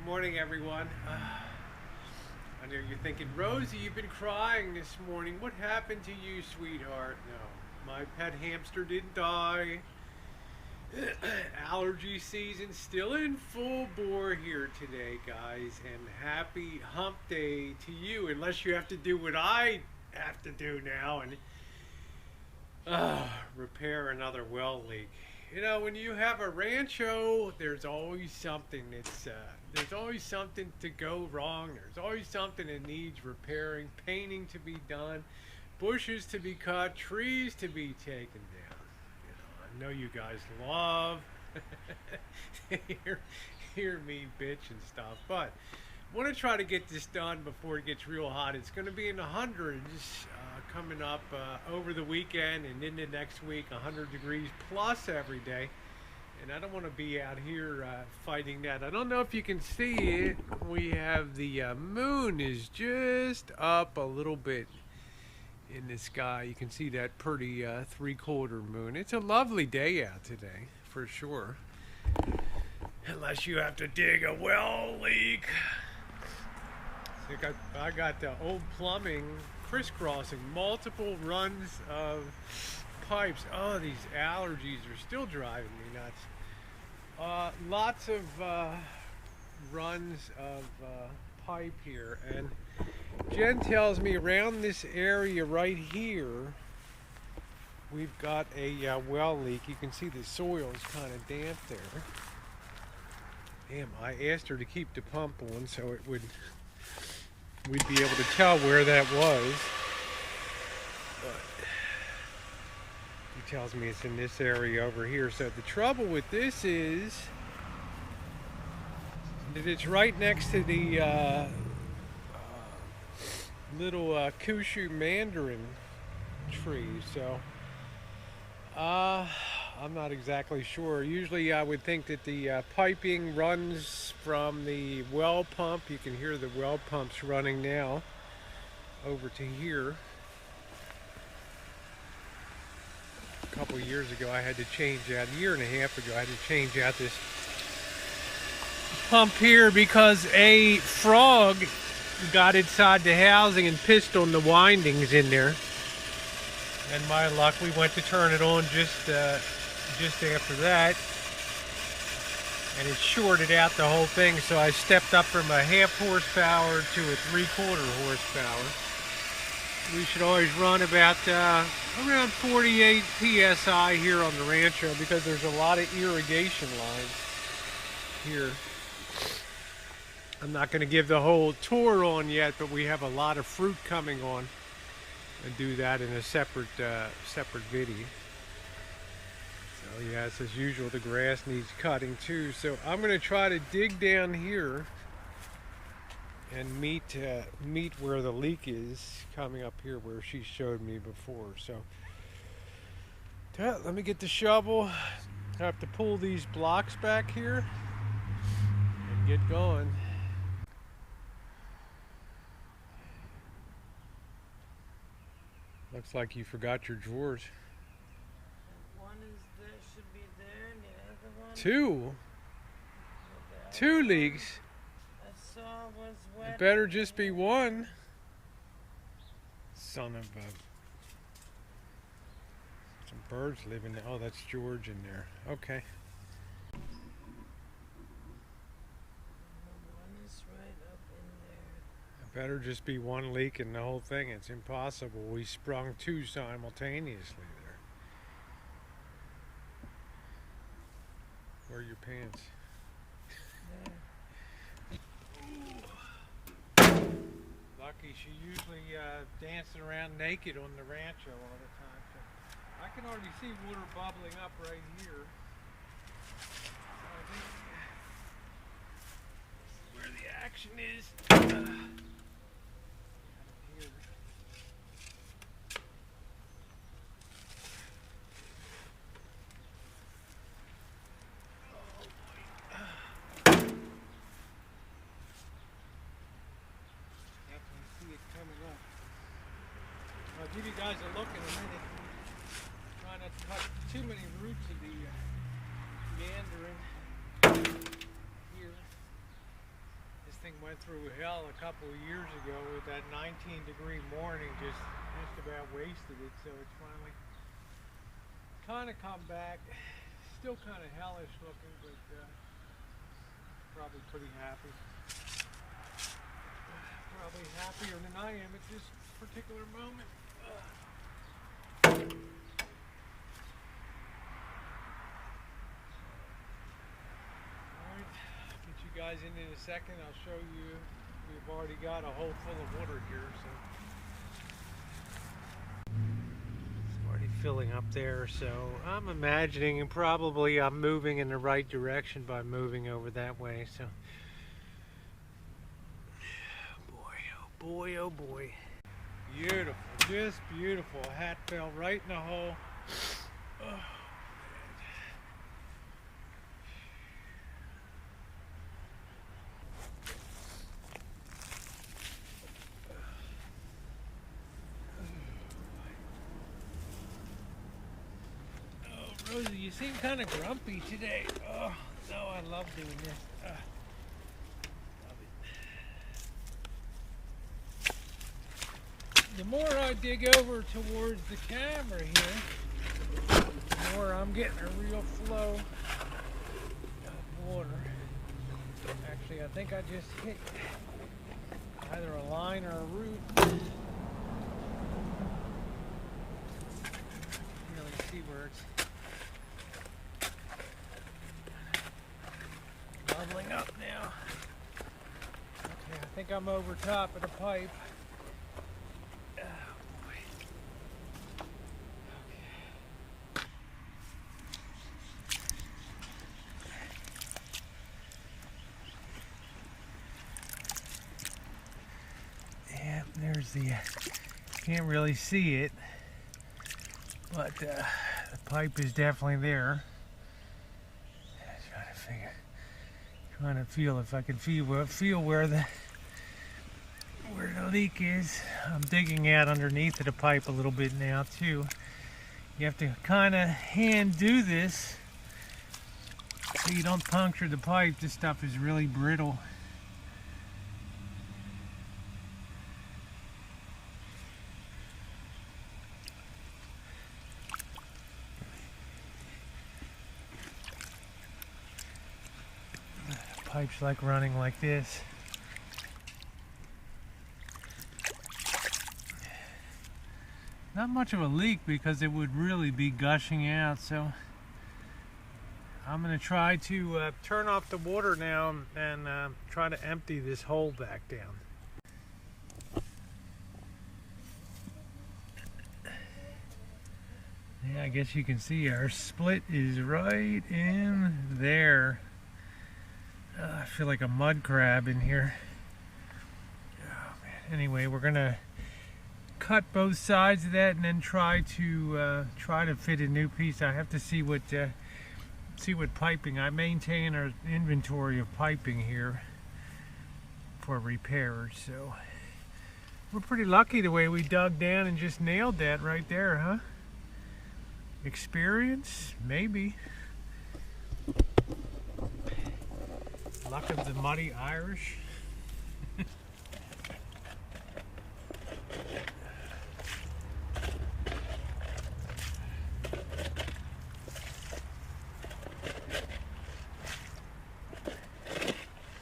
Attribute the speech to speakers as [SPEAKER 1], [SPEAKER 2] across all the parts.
[SPEAKER 1] Morning, everyone. I know you're thinking, Rosie, you've been crying this morning. What happened to you, sweetheart? No, my pet hamster didn't die. Allergy season still in full bore here today, guys. And happy hump day to you, unless you have to do what I have to do now and repair another well leak. You know, when you have a Rancho, there's always something there's always something to go wrong. There's always something that needs repairing, painting to be done, bushes to be cut, trees to be taken down. You know, I know you guys love hear me bitch and stuff, but I want to try to get this done before it gets real hot. It's going to be in the hundreds coming up over the weekend and into next week, 100 degrees plus every day. And I don't want to be out here fighting that. I don't know if you can see it. We have the moon is just up a little bit in the sky. You can see that pretty three-quarter moon. It's a lovely day out today, for sure. Unless you have to dig a well leak. I got the old plumbing crisscrossing multiple runs of pipes. Oh, these allergies are still driving me nuts. Lots of runs of pipe here, and Jen tells me around this area right here we've got a well leak. You can see the soil is kind of damp there. Damn, I asked her to keep the pump on so we'd be able to tell where that was. But he tells me it's in this area over here. So the trouble with this is that it's right next to the little Kyushu mandarin tree. So I'm not exactly sure. Usually I would think that the piping runs from the well pump. You can hear the well pumps running now over to here. A couple years ago I had to change out, a year and a half ago I had to change out this pump here because a frog got inside the housing and pissed on the windings in there. And my luck, we went to turn it on just after that, and it shorted out the whole thing, so I stepped up from a half horsepower to a 3/4 horsepower. We should always run about around 48 psi here on the Rancho because there's a lot of irrigation lines here. I'm not going to give the whole tour on yet, but we have a lot of fruit coming on, and do that in a separate video. So yes, as usual, the grass needs cutting too. So I'm going to try to dig down here and meet where the leak is, coming up here where she showed me before. So let me get the shovel. I have to pull these blocks back here and get going. Looks like you forgot your drawers.
[SPEAKER 2] One is there, should be there, and the other one.
[SPEAKER 1] Two leaks.
[SPEAKER 2] I saw was wet.
[SPEAKER 1] It better just be one. Son of a. Some birds living there. Oh, that's George in there. Okay.
[SPEAKER 2] One is right up in there.
[SPEAKER 1] It better just be one leak in the whole thing. It's impossible. We sprung two simultaneously there. Where are your pants? Lucky, she usually dancing around naked on the Rancho all the time. So I can already see water bubbling up right here. So I think this is where the action is. Here. I'll give you guys a look in a minute. Try not to cut too many roots of the mandarin here. thing went through hell a couple of years ago with that 19-degree morning, just about wasted it. So it's finally kind of come back. Still kind of hellish looking, but probably pretty happy. Probably happier than I am at this particular moment. Alright, get you guys in a second. I'll show you. We've already got a hole full of water here, so it's already filling up there. So I'm imagining, and probably I'm moving in the right direction by moving over that way. So boy, oh boy. Beautiful, just beautiful. A hat fell right in the hole. Oh, Rosie, you seem kind of grumpy today. Oh, no, I love doing this. The more I dig over towards the camera here, the more I'm getting a real flow of water. Actually, I think I just hit either a line or a root. Can't really see where it's bubbling up now. Okay, I think I'm over top of the pipe. There's the, can't really see it, but the pipe is definitely there. Trying to feel if I can feel where the leak is. I'm digging out underneath of the pipe a little bit now too. You have to kind of hand do this so you don't puncture the pipe. This stuff is really brittle. Pipe's like running like this. Not much of a leak because it would really be gushing out, so I'm going to try to turn off the water now and try to empty this hole back down. Yeah, I guess you can see our split is right in there. I feel like a mud crab in here. Oh, man. Anyway, we're gonna cut both sides of that and then try to fit a new piece. I have to see what piping. I maintain our inventory of piping here for repairs. So we're pretty lucky the way we dug down and just nailed that right there, huh? Experience, maybe. Luck of the muddy Irish.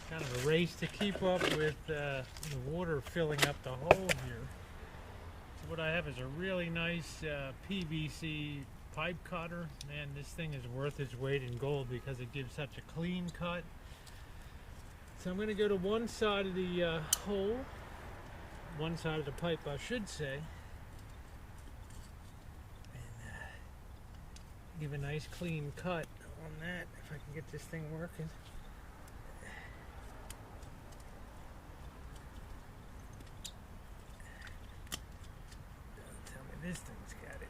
[SPEAKER 1] Kind of a race to keep up with the water filling up the hole here. So what I have is a really nice PVC pipe cutter. Man, this thing is worth its weight in gold because it gives such a clean cut. So I'm going to go to one side of the hole, one side of the pipe I should say, and give a nice clean cut on that if I can get this thing working. Don't tell me this thing's got it.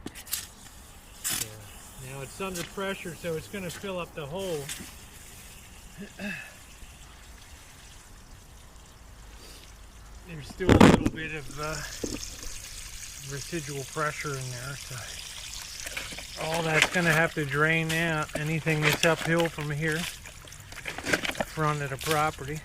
[SPEAKER 1] Yeah. Now it's under pressure, so it's going to fill up the hole. There's still a little bit of residual pressure in there, so all that's going to have to drain out. Anything that's uphill from here, front of the property.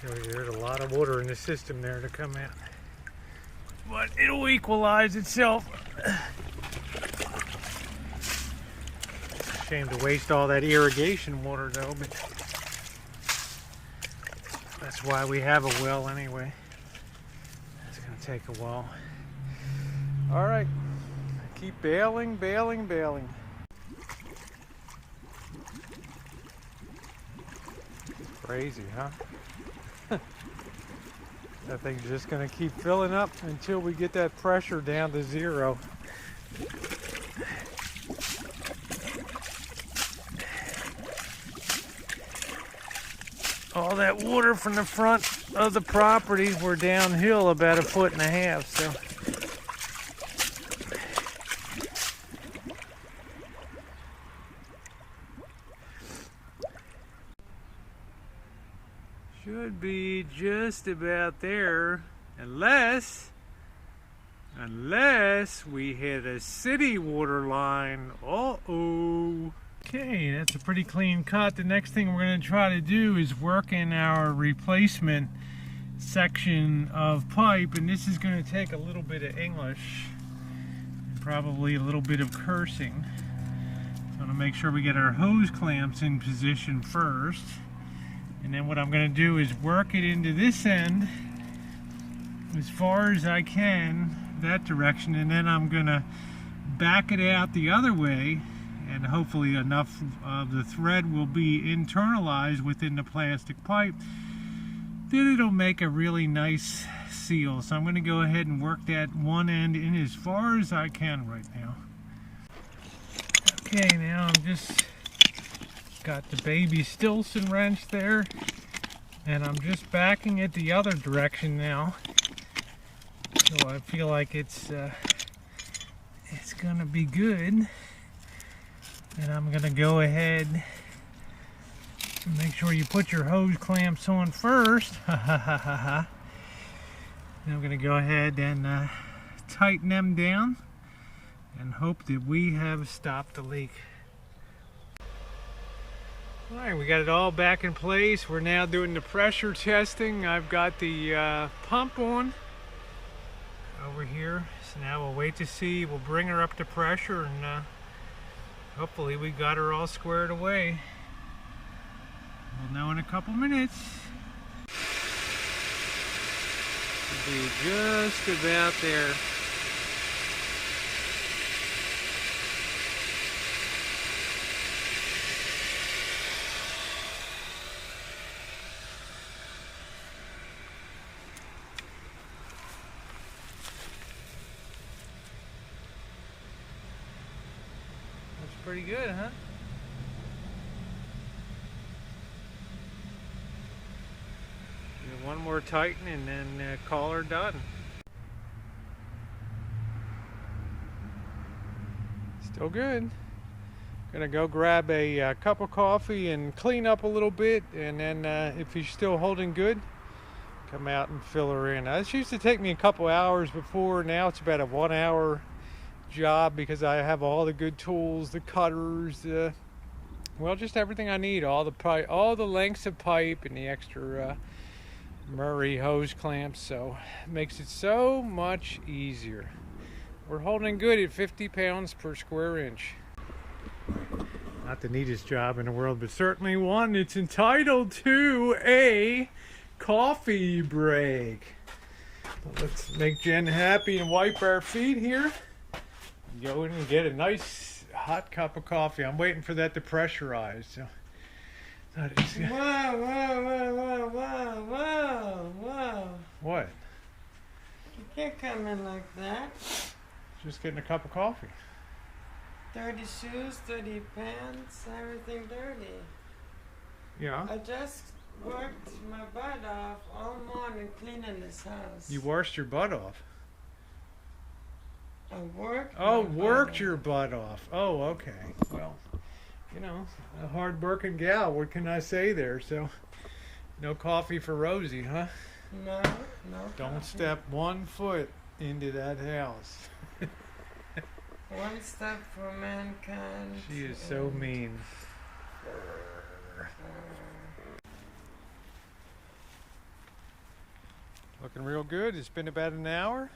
[SPEAKER 1] So there's a lot of water in the system there to come out. But it'll equalize itself. Shame to waste all that irrigation water though, but that's why we have a well anyway. It's gonna take a while. All right, keep bailing, bailing, bailing. Crazy, huh? That thing's just gonna keep filling up until we get that pressure down to zero. All that water from the front of the property, we're downhill about 1.5 feet, so. Should be just about there, unless we hit a city water line. Uh-oh. Okay, that's a pretty clean cut. The next thing we're going to try to do is work in our replacement section of pipe, and this is going to take a little bit of English and probably a little bit of cursing. So I'm going to make sure we get our hose clamps in position first, and then what I'm going to do is work it into this end as far as I can, that direction, and then I'm going to back it out the other way, and hopefully enough of the thread will be internalized within the plastic pipe that it'll make a really nice seal. So I'm going to go ahead and work that one end in as far as I can right now. Okay, now I'm just got the baby Stilson wrench there, and I'm just backing it the other direction now. So I feel like it's gonna be good. And I'm gonna go ahead and make sure you put your hose clamps on first. Then I'm gonna go ahead and tighten them down and hope that we have stopped the leak. All right, we got it all back in place. We're now doing the pressure testing. I've got the pump on over here. So now we'll wait to see. We'll bring her up to pressure, and hopefully we got her all squared away. We'll know in a couple minutes. Should be just about there. Pretty good, huh? Do one more tighten and then call her done. Still good. Gonna go grab a cup of coffee and clean up a little bit, and then if she's still holding good, come out and fill her in. This used to take me a couple hours before. Now it's about a 1 hour job because I have all the good tools, the cutters, well, just everything I need, all the pipe, all the lengths of pipe, and the extra Murray hose clamps. So it makes it so much easier. We're holding good at 50 pounds per square inch. Not the neatest job in the world, but certainly one that's entitled to a coffee break. But let's make Jen happy and wipe our feet here. Go in and get a nice hot cup of coffee. I'm waiting for that to pressurize. So
[SPEAKER 2] Whoa.
[SPEAKER 1] What?
[SPEAKER 2] You can't come in like that.
[SPEAKER 1] Just getting a cup of coffee.
[SPEAKER 2] Dirty shoes, dirty pants, everything dirty.
[SPEAKER 1] Yeah.
[SPEAKER 2] I just worked my butt off all morning cleaning this house.
[SPEAKER 1] You washed your butt off.
[SPEAKER 2] I worked.
[SPEAKER 1] Oh, worked your butt off. Oh, okay. Well, you know, a hard-working gal. What can I say there? So, no coffee for Rosie, huh?
[SPEAKER 2] No.
[SPEAKER 1] Don't
[SPEAKER 2] coffee.
[SPEAKER 1] step 1 foot into that house.
[SPEAKER 2] One step for mankind.
[SPEAKER 1] She is so mean. Looking real good. It's been about an hour.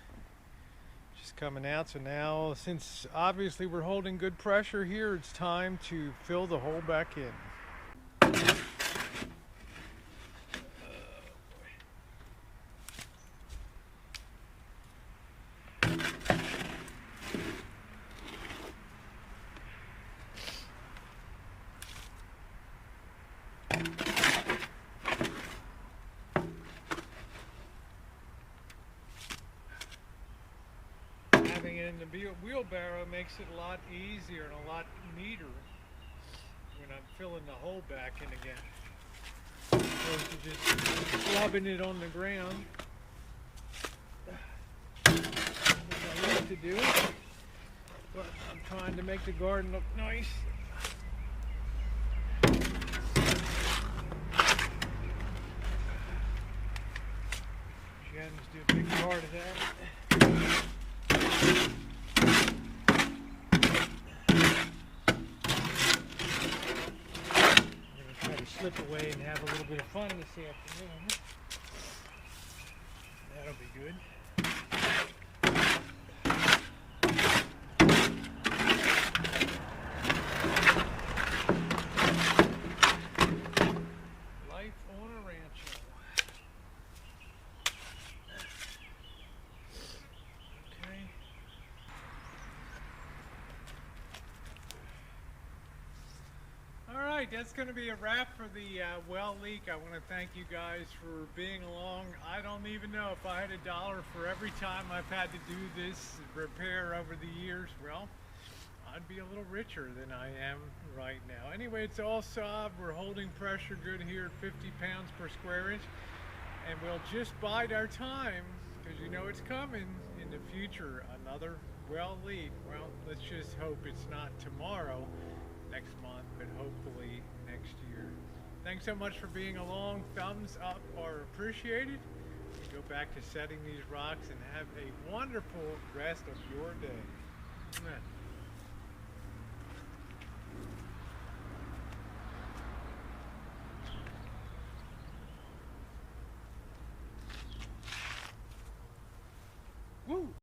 [SPEAKER 1] Just coming out. So now, since obviously we're holding good pressure here, it's time to fill the hole back in. Having it in the wheelbarrow makes it a lot easier and a lot neater when I'm filling the hole back in again. Opposed to just slobbing it on the ground, which I used to do, but I'm trying to make the garden look nice. Jen's do a big part of that. Slip away and have a little bit of fun this afternoon. That'll be good. Life on a rancho. Okay. Alright, that's going to be a wrap for the well leak. I want to thank you guys for being along. I don't even know if I had $1 for every time I've had to do this repair over the years. Well, I'd be a little richer than I am right now. Anyway, it's all solved. We're holding pressure good here at 50 pounds per square inch. And we'll just bide our time because you know it's coming in the future. Another well leak. Well, let's just hope it's not tomorrow, next month, but hopefully next year. Thanks so much for being along. Thumbs up are appreciated. Go back to setting these rocks and have a wonderful rest of your day.